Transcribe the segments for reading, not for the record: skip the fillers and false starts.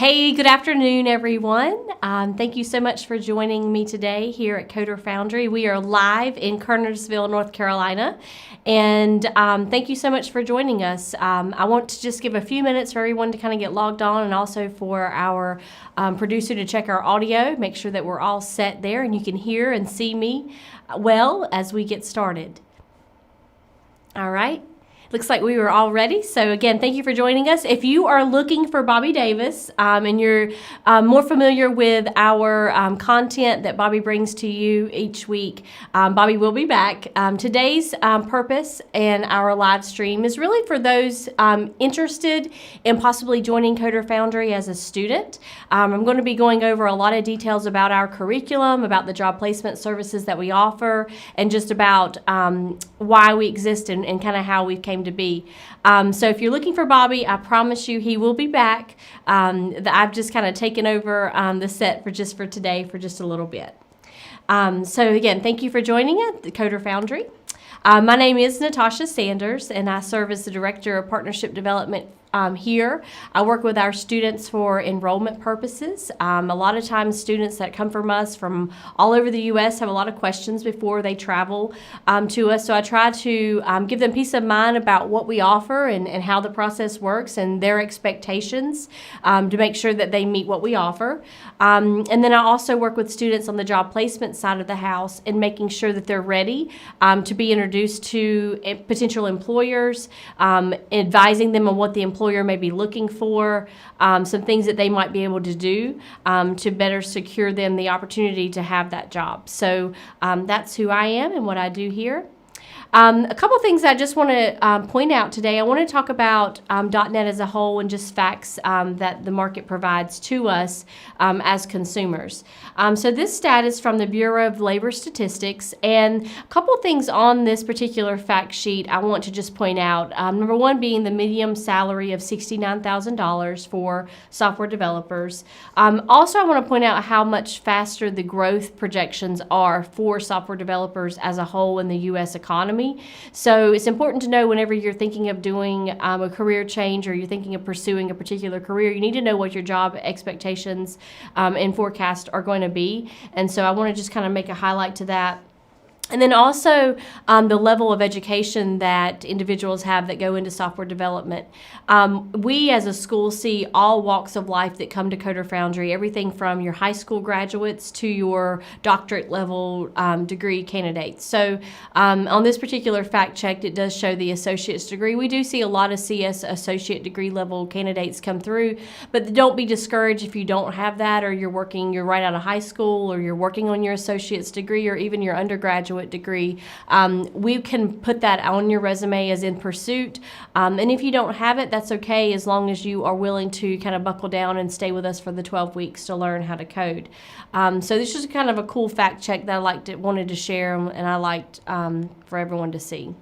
Hey, good afternoon, everyone. Thank you so much for joining me today here at Coder Foundry. We are live in Kernersville, North Carolina, and thank you so much for joining us. I want to just give a few minutes for everyone to kind of get logged on, and also for our producer to check our audio, make sure that we're all set there and you can hear and see me well as we get started. All right. Looks like we were all ready. So again, thank you for joining us. If you are looking for Bobby Davis and you're more familiar with our content that Bobby brings to you each week, Bobby will be back. Today's purpose and our live stream is really for those interested in possibly joining Coder Foundry as a student. I'm going to be going over a lot of details about our curriculum, about the job placement services that we offer, and just about why we exist and kind of how we came to be. So if you're looking for Bobby, I promise you he will be back. I've just kind of taken over the set for today for just a little bit. So again, thank you for joining us, the Coder Foundry. My name is Natosha Sanders, and I serve as the Director of Partnership Development here. I work with our students for enrollment purposes. A lot of times students that come from us from all over the U.S. have a lot of questions before they travel to us. So I try to give them peace of mind about what we offer and how the process works and their expectations to make sure that they meet what we offer. And then I also work with students on the job placement side of the house and making sure that they're ready to be introduced to potential employers, advising them on what the employer may be looking for, some things that they might be able to do to better secure them the opportunity to have that job. So that's who I am and what I do here. A couple things I just want to point out today. I want to talk about .NET as a whole and just facts that the market provides to us as consumers. So this stat is from the Bureau of Labor Statistics, and a couple things on this particular fact sheet I want to just point out. Number one being the median salary of $69,000 for software developers. Also, I want to point out how much faster the growth projections are for software developers as a whole in the U.S. economy. So it's important to know whenever you're thinking of doing a career change or you're thinking of pursuing a particular career, you need to know what your job expectations and forecast are going to be. And so I want to just kind of make a highlight to that. And then also the level of education that individuals have that go into software development. We as a school see all walks of life that come to Coder Foundry, everything from your high school graduates to your doctorate level degree candidates. So on this particular fact check, it does show the associate's degree. We do see a lot of CS associate degree level candidates come through, but don't be discouraged if you don't have that, or you're right out of high school, or you're working on your associate's degree, or even your undergraduate degree. We can put that on your resume as in pursuit. And if you don't have it, that's okay, as long as you are willing to kind of buckle down and stay with us for the 12 weeks to learn how to code. So this is kind of a cool fact check that I wanted to share, and I liked for everyone to see.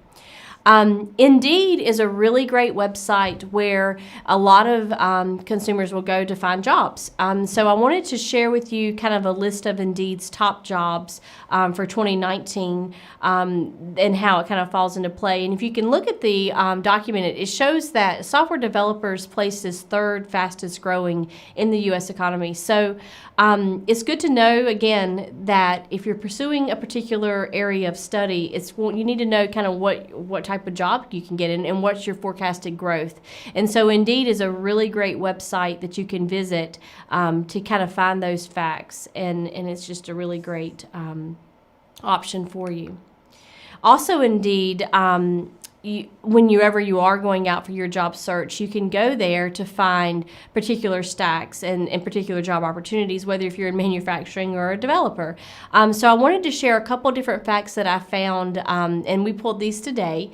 Indeed is a really great website where a lot of consumers will go to find jobs. So I wanted to share with you kind of a list of Indeed's top jobs for 2019 and how it kind of falls into play. And if you can look at the document, it shows that software developers placed as third fastest growing in the U.S. economy. So it's good to know, again, that if you're pursuing a particular area of study, you need to know kind of what type of job you can get in and what's your forecasted growth. And so Indeed is a really great website that you can visit to kind of find those facts, and it's just a really great option for you. Also, Indeed, whenever you are going out for your job search, you can go there to find particular stacks and particular job opportunities, whether if you're in manufacturing or a developer. So I wanted to share a couple different facts that I found, and we pulled these today.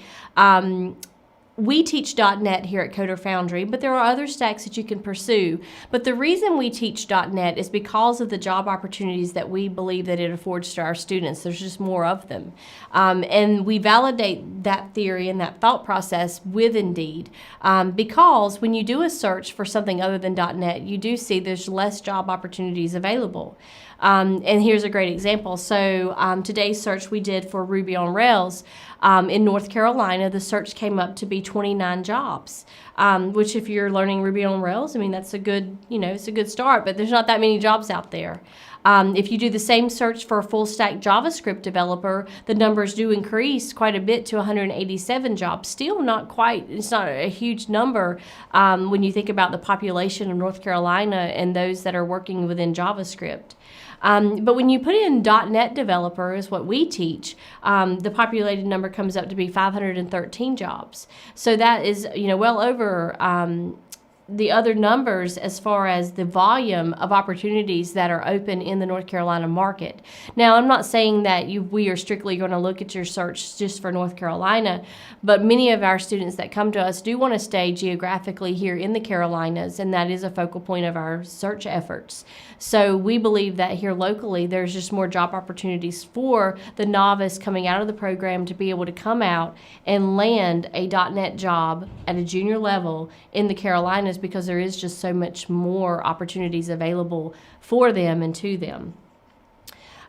We teach .NET here at Coder Foundry, but there are other stacks that you can pursue. But the reason we teach .NET is because of the job opportunities that we believe that it affords to our students. There's just more of them. And we validate that theory and that thought process with Indeed because when you do a search for something other than .NET, you do see there's less job opportunities available. And here's a great example. So today's search we did for Ruby on Rails in North Carolina, the search came up to be 29 jobs, which if you're learning Ruby on Rails, I mean, that's a good, it's a good start, but there's not that many jobs out there. If you do the same search for a full stack JavaScript developer, the numbers do increase quite a bit to 187 jobs. Still not quite, it's not a huge number when you think about the population of North Carolina and those that are working within JavaScript. But when you put in .NET developer is what we teach, the populated number comes up to be 513 jobs. So that is, well over the other numbers as far as the volume of opportunities that are open in the North Carolina market. Now, I'm not saying that we are strictly going to look at your search just for North Carolina, but many of our students that come to us do want to stay geographically here in the Carolinas, and that is a focal point of our search efforts. So we believe that here locally, there's just more job opportunities for the novice coming out of the program to be able to come out and land a .NET job at a junior level in the Carolinas, because there is just so much more opportunities available for them and to them.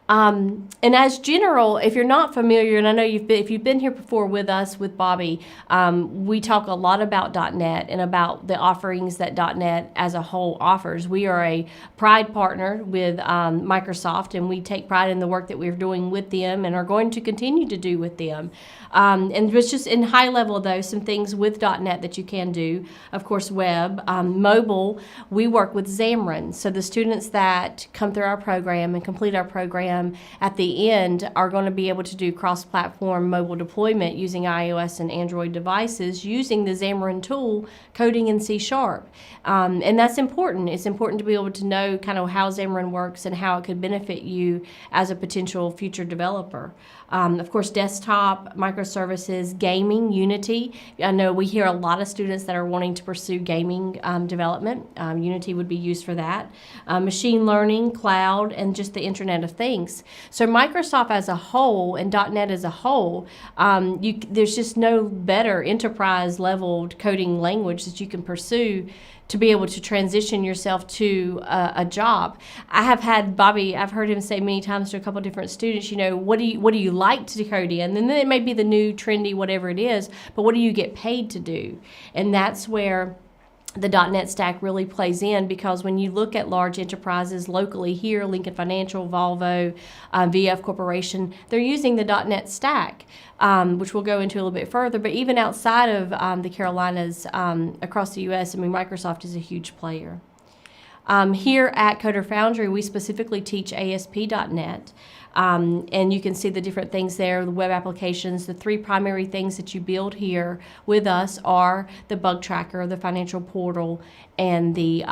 And as general, if you're not familiar, and I know if you've been here before with us, with Bobby, we talk a lot about .NET and about the offerings that .NET as a whole offers. We are a Pride partner with Microsoft, and we take pride in the work that we're doing with them and are going to continue to do with them. And it's just in high level, though, some things with .NET that you can do. Of course, web, mobile, we work with Xamarin. So the students that come through our program and complete our program at the end are going to be able to do cross-platform mobile deployment using iOS and Android devices using the Xamarin tool, coding in C#. And that's important. It's important to be able to know kind of how Xamarin works and how it could benefit you as a potential future developer. Of course, desktop, microservices, gaming, Unity. I know we hear a lot of students that are wanting to pursue gaming development. Unity would be used for that. Machine learning, cloud, and just the Internet of Things. So Microsoft as a whole and .NET as a whole, there's just no better enterprise level coding language that you can pursue to be able to transition yourself to a job. I have had Bobby, I've heard him say many times to a couple of different students, what do you like to code in? And then it may be the new trendy whatever it is, but what do you get paid to do? And that's where the .NET stack really plays in, because when you look at large enterprises locally here, Lincoln Financial, Volvo, VF Corporation, they're using the .NET stack, which we'll go into a little bit further. But even outside of the Carolinas, across the U.S., I mean, Microsoft is a huge player. Here at Coder Foundry, we specifically teach ASP.NET. And you can see the different things there, the web applications. The three primary things that you build here with us are the bug tracker, the financial portal, and the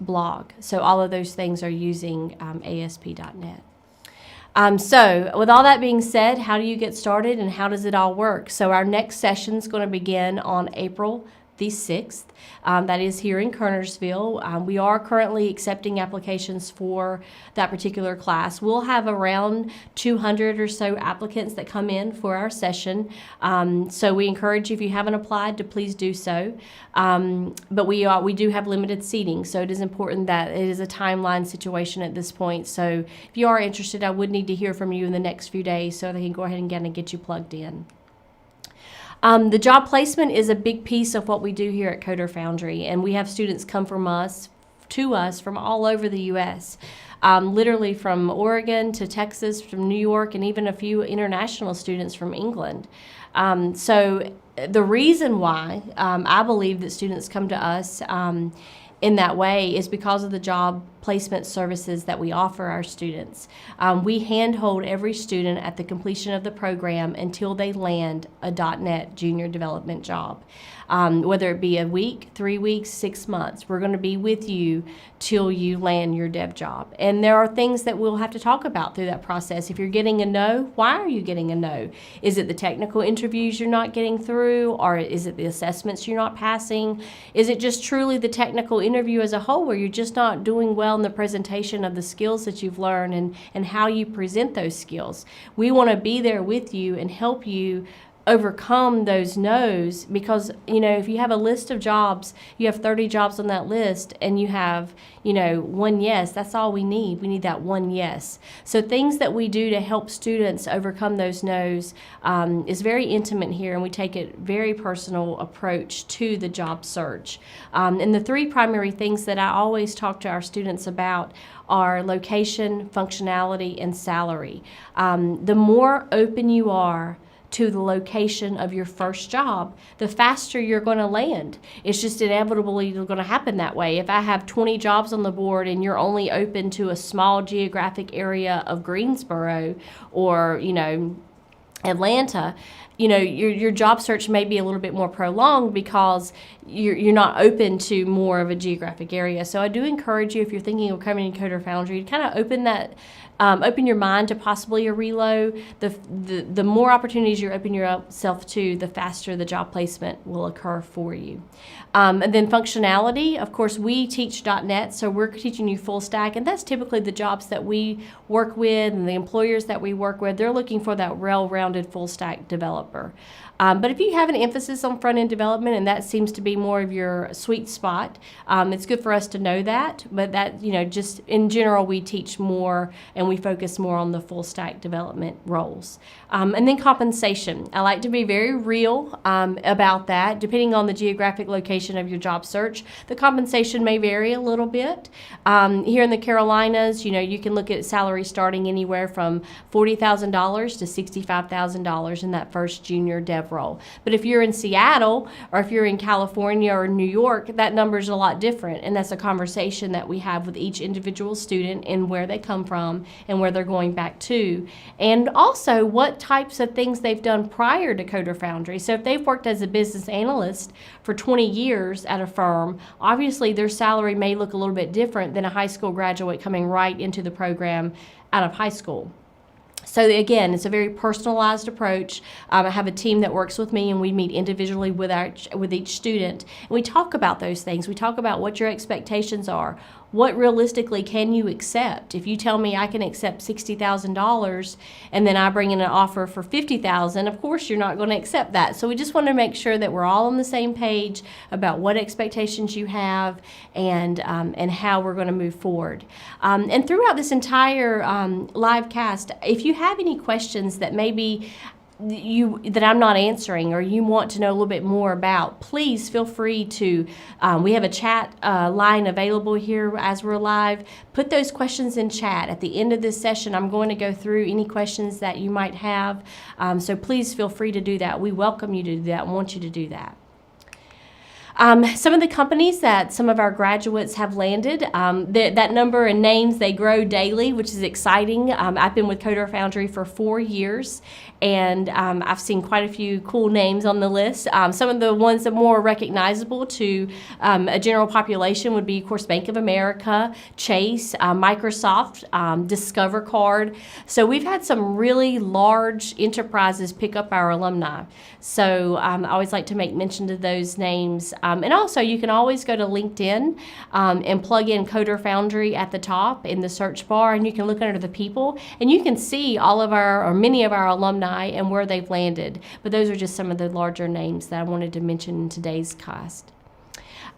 blog. So all of those things are using ASP.NET. So with all that being said, how do you get started and how does it all work? So our next session is going to begin on April the 6th. That is here in Kernersville. We are currently accepting applications for that particular class. We'll have around 200 or so applicants that come in for our session. So we encourage you, if you haven't applied, to please do so. But we do have limited seating, so it is important that it is a timeline situation at this point. So if you are interested, I would need to hear from you in the next few days so they can go ahead and get you plugged in. The job placement is a big piece of what we do here at Coder Foundry, and we have students come to us from all over the U.S., literally from Oregon to Texas, from New York, and even a few international students from England. So the reason why I believe that students come to us in that way is because of the job placement services that we offer our students. We handhold every student at the completion of the program until they land a .NET junior development job. Whether it be a week, 3 weeks, 6 months, we're going to be with you till you land your dev job. And there are things that we'll have to talk about through that process. If you're getting a no, why are you getting a no? Is it the technical interviews you're not getting through, or is it the assessments you're not passing? Is it just truly the technical interview as a whole, where you're just not doing well in the presentation of the skills that you've learned and how you present those skills? We want to be there with you and help you overcome those no's, because if you have a list of jobs, you have 30 jobs on that list, and you have one yes. That's all we need that one yes. So things that we do to help students overcome those no's is very intimate here, and we take a very personal approach to the job search. And the three primary things that I always talk to our students about are location, functionality, and salary. The more open you are to the location of your first job, the faster you're going to land. It's just inevitably going to happen that way. If I have 20 jobs on the board and you're only open to a small geographic area of Greensboro or, Atlanta, your job search may be a little bit more prolonged because you're not open to more of a geographic area. So I do encourage you, if you're thinking of coming to Coder Foundry, to kind of open your mind to possibly a reload. The more opportunities you open yourself to, the faster the job placement will occur for you. And then functionality, of course, we teach .NET, so we're teaching you full stack, and that's typically the jobs that we work with and the employers that we work with. They're looking for that well-rounded full stack developer. But if you have an emphasis on front-end development and that seems to be more of your sweet spot, it's good for us to know that. But that, just in general, we teach more and we focus more on the full stack development roles. And then compensation. I like to be very real about that. Depending on the geographic location of your job search, the compensation may vary a little bit. Here in the Carolinas, you can look at salary starting anywhere from $40,000 to $65,000 in that first junior dev role. But if you're in Seattle or if you're in California or New York, that number is a lot different, and that's a conversation that we have with each individual student and where they come from and where they're going back to, and also what types of things they've done prior to Coder Foundry. So if they've worked as a business analyst for 20 years at a firm, obviously their salary may look a little bit different than a high school graduate coming right into the program out of high school. So again, it's a very personalized approach. I have a team that works with me, and we meet individually with each student. And we talk about those things. We talk about what your expectations are. What realistically can you accept? If you tell me I can accept $60,000 and then I bring in an offer for $50,000, of course you're not going to accept that. So we just want to make sure that we're all on the same page about what expectations you have and how we're going to move forward. And throughout this entire live cast, if you have any questions that maybe that I'm not answering or you want to know a little bit more about, please feel free to, we have a chat line available here as we're live. Put those questions in chat. At the end of this session, I'm going to go through any questions that you might have. So please feel free to do that. We welcome you to do that and want you to do that. Some of the companies that some of our graduates have landed, that number and names, they grow daily, which is exciting. I've been with Coder Foundry for 4 years, and I've seen quite a few cool names on the list. Some of the ones that are more recognizable to a general population would be, of course, Bank of America, Chase, Microsoft, Discover Card. So we've had some really large enterprises pick up our alumni. So I always like to make mention of those names. And also, you can always go to LinkedIn and plug in Coder Foundry at the top in the search bar, and you can look under the people, and you can see all of our, or many of our alumni and where they've landed. But those are just some of the larger names that I wanted to mention in today's cast.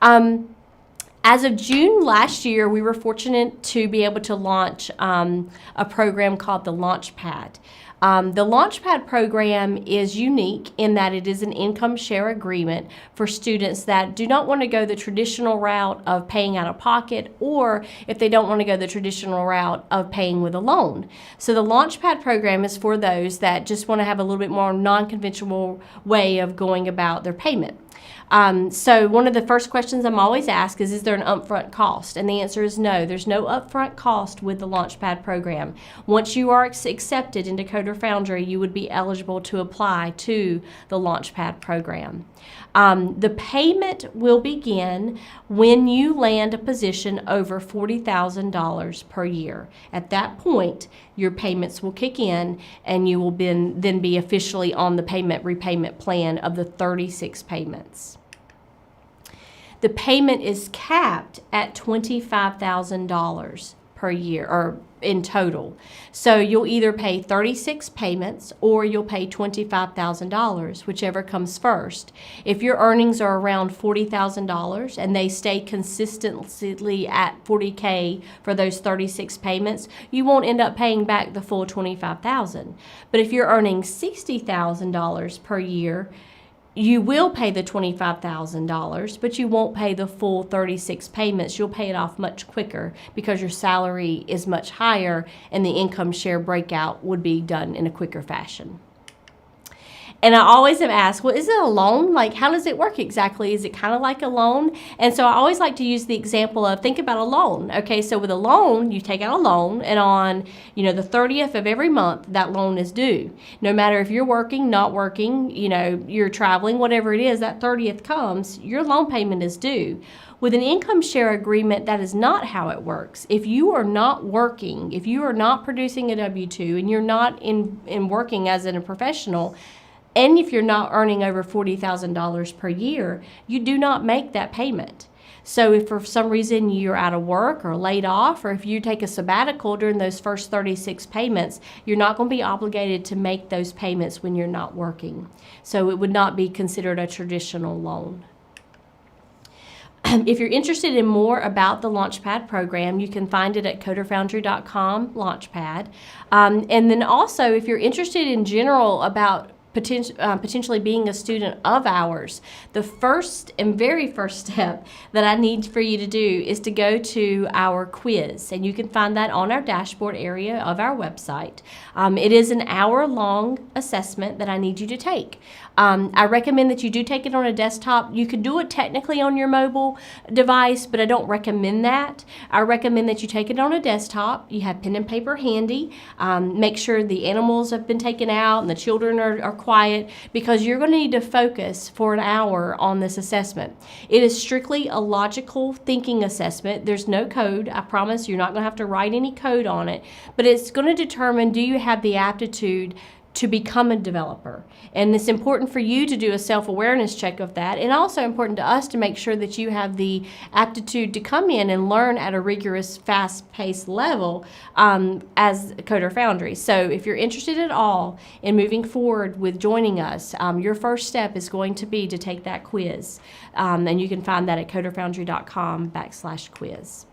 As of June last year, we were fortunate to be able to launch a program called the Launchpad. The Launchpad program is unique in that it is an income share agreement for students that do not want to go the traditional route of paying out of pocket, or if they don't want to go the traditional route of paying with a loan. So the Launchpad program is for those that just want to have a little bit more non-conventional way of going about their payment. So one of the first questions I'm always asked is there an upfront cost? And the answer is no. There's no upfront cost with the Launchpad program. Once you are accepted into Coder Foundry, you would be eligible to apply to the Launchpad program. The payment will begin when you land a position over $40,000 per year. At that point, your payments will kick in, and you will then be officially on the repayment plan of the 36 payments. The payment is capped at $25,000 per year, or in total. So you'll either pay 36 payments or you'll pay $25,000, whichever comes first. If your earnings are around $40,000 and they stay consistently at $40K for those 36 payments, you won't end up paying back the full $25,000. But if you're earning $60,000 per year, you will pay the $25,000, but you won't pay the full 36 payments. You'll pay it off much quicker because your salary is much higher and the income share breakout would be done in a quicker fashion. And I always am asked, well, is it a loan? Like, how does it work exactly? Is it kind of like a loan? And so I always like to use the example of, think about a loan. Okay, so with a loan, you take out a loan, and on, the 30th of every month, that loan is due. No matter if you're working, not working, you're traveling, whatever it is, that 30th comes, your loan payment is due. With an income share agreement, that is not how it works. If you are not working, if you are not producing a W-2, and you're not in working as a professional, and if you're not earning over $40,000 per year, you do not make that payment. So if for some reason you're out of work or laid off, or if you take a sabbatical during those first 36 payments, you're not going to be obligated to make those payments when you're not working. So it would not be considered a traditional loan. If you're interested in more about the Launchpad program, you can find it at coderfoundry.com, Launchpad. And then also, if you're interested in general about potentially being a student of ours, the first and very first step that I need for you to do is to go to our quiz, and you can find that on our dashboard area of our website. It is an hour-long assessment that I need you to take. I recommend that you do take it on a desktop. You could do it technically on your mobile device, but I don't recommend that. I recommend that you take it on a desktop. You have pen and paper handy. Make sure the animals have been taken out and the children are quiet, because you're going to need to focus for an hour on this assessment. It is strictly a logical thinking assessment. There's no code. I promise you're not going to have to write any code on it, but it's going to determine, do you have the aptitude to become a developer? And it's important for you to do a self-awareness check of that, and also important to us to make sure that you have the aptitude to come in and learn at a rigorous, fast-paced level as Coder Foundry. So if you're interested at all in moving forward with joining us, your first step is going to be to take that quiz, and you can find that at coderfoundry.com/quiz.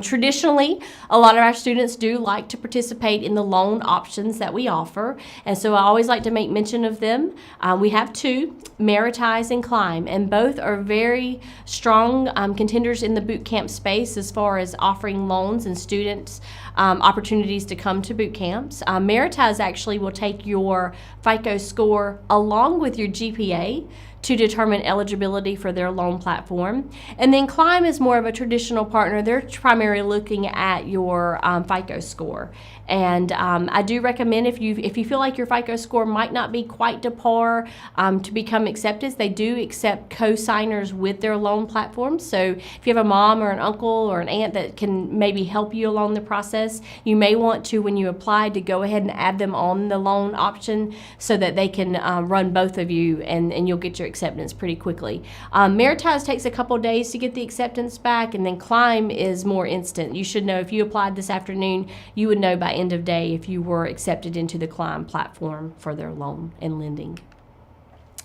Traditionally, a lot of our students do like to participate in the loan options that we offer, and so I always like to make mention of them. We have two, Meritize and Climb, and both are very strong contenders in the bootcamp space as far as offering loans and students opportunities to come to boot camps. Meritize actually will take your FICO score along with your GPA to determine eligibility for their loan platform. And then Climb is more of a traditional partner. They're primarily looking at your FICO score. And I do recommend, if you feel like your FICO score might not be quite to par to become accepted, they do accept co-signers with their loan platform. So if you have a mom or an uncle or an aunt that can maybe help you along the process, you may want to, when you apply, to go ahead and add them on the loan option so that they can run both of you, and you'll get your acceptance pretty quickly. Meritize takes a couple days to get the acceptance back, and then Climb is more instant. You should know, if you applied this afternoon, you would know by end of day if you were accepted into the Climb platform for their loan and lending.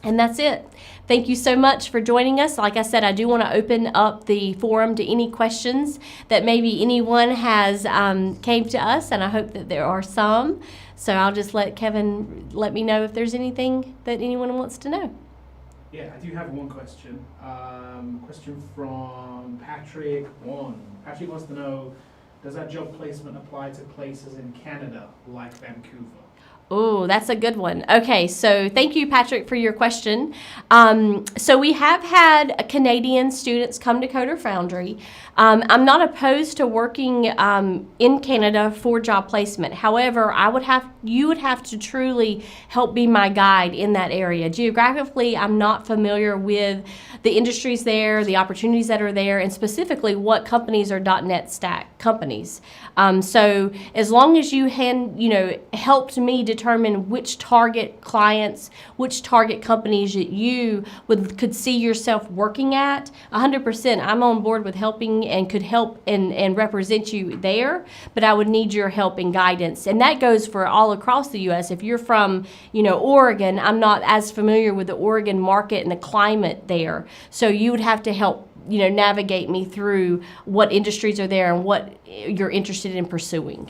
And that's it. Thank you so much for joining us. Like I said, I do want to open up the forum to any questions that maybe anyone has came to us, and I hope that there are some. So I'll just let Kevin let me know if there's anything that anyone wants to know. Yeah, I do have one question. Question from Patrick 1. Patrick wants to know, does that job placement apply to places in Canada like Vancouver? Oh, that's a good one. Okay, so thank you, Patrick, for your question. So we have had Canadian students come to Coder Foundry. I'm not opposed to working in Canada for job placement. However, you would have to truly help be my guide in that area. Geographically, I'm not familiar with the industries there, the opportunities that are there, and specifically what companies are .NET Stack companies. So as long as you helped me determine which target clients, which target companies that you could see yourself working at, 100%, I'm on board with helping and could help and represent you there, but I would need your help and guidance. And that goes for all across the U.S. If you're from, Oregon, I'm not as familiar with the Oregon market and the climate there. So you would have to help navigate me through what industries are there and what you're interested in pursuing.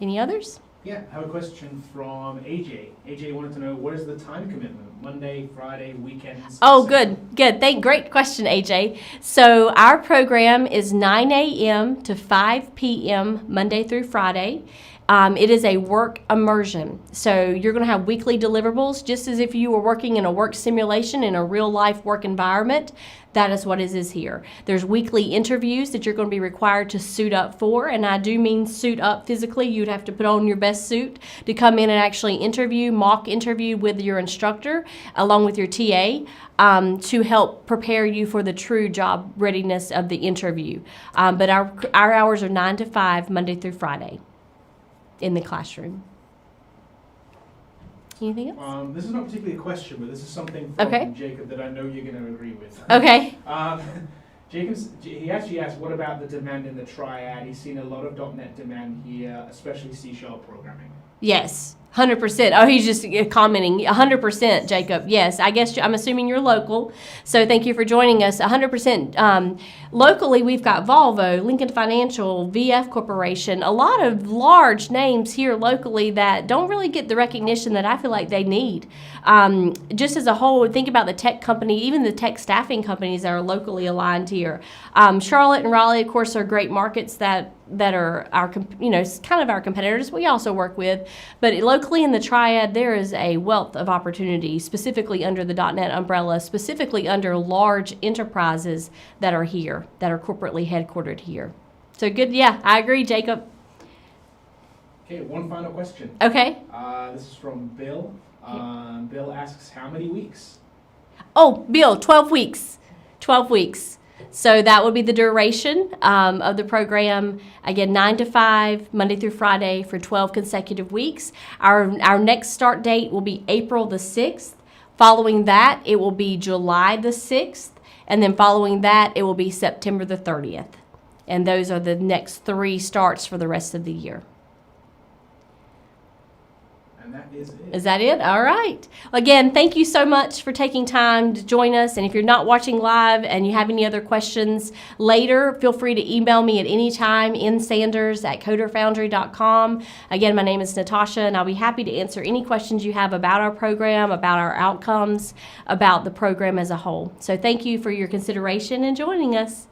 Any others? Yeah, I have a question from AJ. AJ wanted to know, what is the time commitment? Monday, Friday, weekends? Oh, etc.? good. Great question, AJ. So our program is 9 a.m. to 5 p.m. Monday through Friday. It is a work immersion. So you're going to have weekly deliverables, just as if you were working in a work simulation in a real life work environment. That is what it is here. There's weekly interviews that you're going to be required to suit up for, and I do mean suit up physically. You'd have to put on your best suit to come in and actually mock interview with your instructor along with your TA to help prepare you for the true job readiness of the interview. But our hours are 9 to 5, Monday through Friday in the classroom. Anything else? This is not particularly a question, but this is something from Jacob that I know you're going to agree with. Okay. He actually asked, what about the demand in the triad? He's seen a lot of .NET demand here, especially C# programming. Yes. 100%. Oh, he's just commenting. 100%, Jacob. Yes, I guess I'm assuming you're local, so thank you for joining us. 100%. Locally, we've got Volvo, Lincoln Financial, VF Corporation, a lot of large names here locally that don't really get the recognition that I feel like they need. Just as a whole, think about the tech company, even the tech staffing companies that are locally aligned here. Charlotte and Raleigh, of course, are great markets that are our, kind of our competitors we also work with. But locally in the triad, there is a wealth of opportunity, specifically under the .NET umbrella, specifically under large enterprises that are here, that are corporately headquartered here. So good. Yeah, I agree, Jacob. Okay, one final question. Okay. This is from Bill. Bill asks, how many weeks? Oh, Bill, 12 weeks. 12 weeks. So that would be the duration of the program. Again, 9 to 5, Monday through Friday for 12 consecutive weeks. Our next start date will be April the 6th. Following that, it will be July the 6th. And then following that, it will be September the 30th. And those are the next 3 starts for the rest of the year. And that is it. Is that it? All right. Again, thank you so much for taking time to join us. And if you're not watching live and you have any other questions later, feel free to email me at any time, nsanders@coderfoundry.com. Again, my name is Natosha, and I'll be happy to answer any questions you have about our program, about our outcomes, about the program as a whole. So thank you for your consideration and joining us.